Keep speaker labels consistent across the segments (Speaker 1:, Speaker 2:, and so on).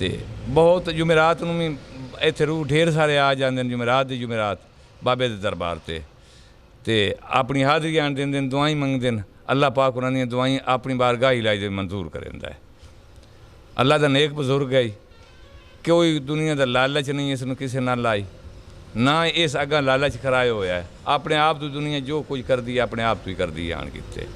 Speaker 1: ਤੇ ਬਹੁਤ ਜੁਮੇਰਾਤ ਨੂੰ ਵੀ ਇੱਥੇ ਰੂਹ ਢੇਰ ਸਾਰੇ ਆ ਜਾਂਦੇ ਨੇ ਜੁਮੇਰਾਤ ਦੀ ਜੁਮੇਰਾਤ ਬਾਬੇ ਦੇ ਦਰਬਾਰ ਤੇ ਆਪਣੀ ਹਾਜ਼ਰੀ ਆਣ ਦਿੰਦੇ ਨੇ ਦੁਆਈ ਮੰਗਦੇ ਨੇ ਅੱਲਾਹ ਪਾਕ ਉਹਨਾਂ ਦੀਆਂ ਦੁਆਈਆਂ ਆਪਣੀ ਬਾਰਗਾਹ ਇਲਾਜ ਦੇ ਮਨਜ਼ੂਰ ਕਰਦਾ ਹੈ। ਅੱਲਾਹ ਦਾ ਨੇਕ ਬਜ਼ੁਰਗ ਹੈ ਕੋਈ ਦੁਨੀਆ ਦਾ ਲਾਲਚ ਨਹੀਂ ਇਸ ਨੂੰ ਕਿਸੇ ਨਾਲ ਲਾਈ ਨਾ ਇਸ ਅੱਗਾ ਲਾਲਚ ਕਰਾਇਆ ਹੋਇਆ ਹੈ ਆਪਣੇ ਆਪ ਤੋਂ ਦੁਨੀਆ ਜੋ ਕੁਝ ਕਰਦੀ ਹੈ ਆਪਣੇ ਆਪ ਤੋਂ ਹੀ ਕਰਦੀ ਆਣ ਕਿਤੇ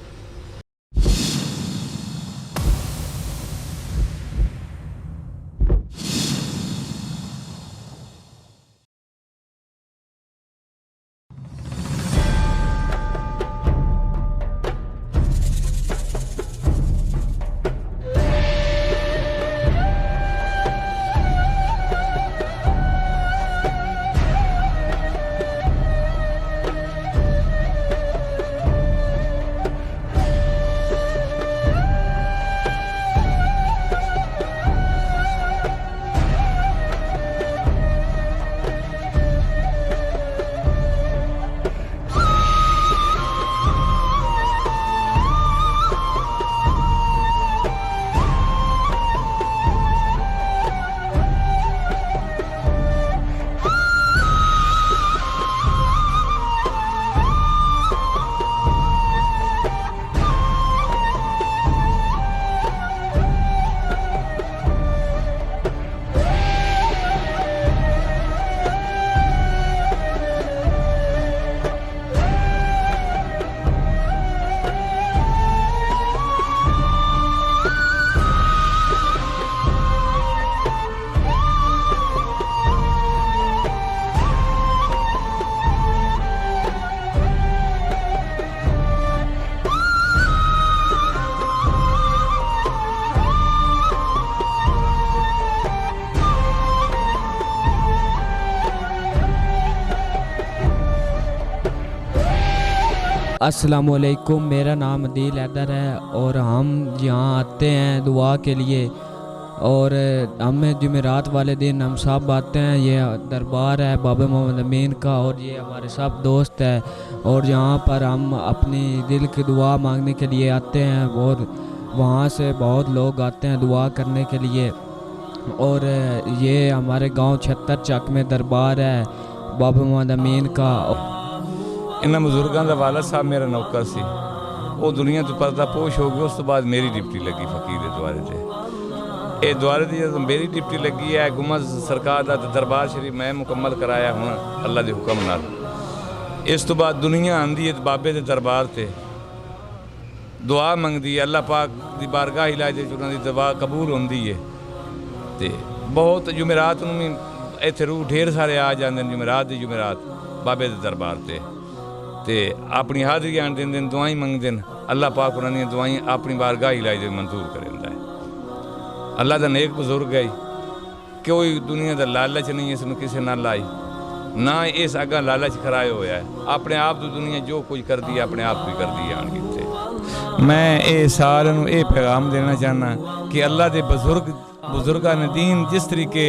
Speaker 2: अस्सलामुअलैकुम, मेरा नाम अदील हैदर है और हम यहाँ आते हैं दुआ के लिए। और हमें जुमेरात वाले दिन हम सब आते हैं, ये दरबार है बाबा मोहम्मद अमीन का और ये हमारे सब दोस्त है और यहाँ पर हम अपनी दिल की दुआ मांगने के लिए आते हैं और वहाँ से बहुत लोग आते हैं दुआ करने के लिए। और ये हमारे गांव 76 चक में दरबार है बाबा मोहम्मद अमीन का।
Speaker 1: इन्हां बजुर्गों का वालद साहब मेरा नौकर सी, वो दुनिया तो पर्दा पोश हो गया। उस तो बाद मेरी डिप्टी लगी फकीर के द्वारे से। ये द्वारे की जो मेरी डिप्टी लगी है गुम्मद सरकार का दरबार शरीफ मैं मुकम्मल कराया हूँ अल्लाह के हुक्म नाल। इस तो बाद दुनिया आंदी है बाबे के दरबार से दुआ मंगती है, अल्लाह पाक की बारगाह इलाज उन्होंने दुआ कबूल होती है। तो बहुत जुमेरात में भी इतने रूह ढेर सारे आ जाते हैं जुमेरात की जुमेरात बाबे के दरबार से ते अपनी हाज़री आण देंदे ने दुआई मंगते हैं अल्लाह पाक उन्होंने दुआई अपनी बारगाह इलाज मंजूर करता है। अल्लाह का नेक बजुर्ग है कोई दुनिया का लालच नहीं इसनों किसी नाल लाई ना इस अगा लालच कराया होया है अपने आप तो दुनिया जो कुछ करती है अपने आप भी करती है आण किते। मैं ये सारिਆਂ ਨੂੰ ਇਹ पैगाम देना चाहना कि अल्लाह के बुजुर्गां ने दीन जिस तरीके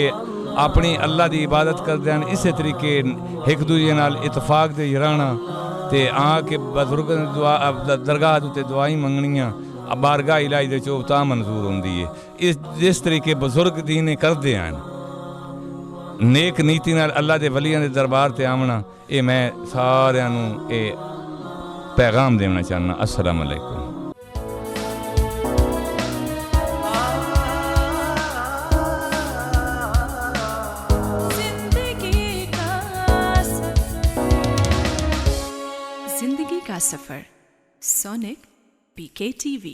Speaker 1: अपनी अल्लाह की इबादत करते हैं इस तरीके एक दूजे नाल इतफाक दे रहना ते आके बजुर्ग दुआ दरगाह उत्ते दुआई मंगनियां बारगाह इलाज दे चो तां मंजूर होंदी है। इस जिस तरीके बजुर्ग दीन करते हैं नेक नीति नाल अल्लाह के वलियां दे दरबार ते आवना ये मैं सारिਆਂ ਨੂੰ ये पैगाम देना चाहना। अस्सलाम वालेकुम।
Speaker 3: जिंदगी का सफर सोनिक PK TV।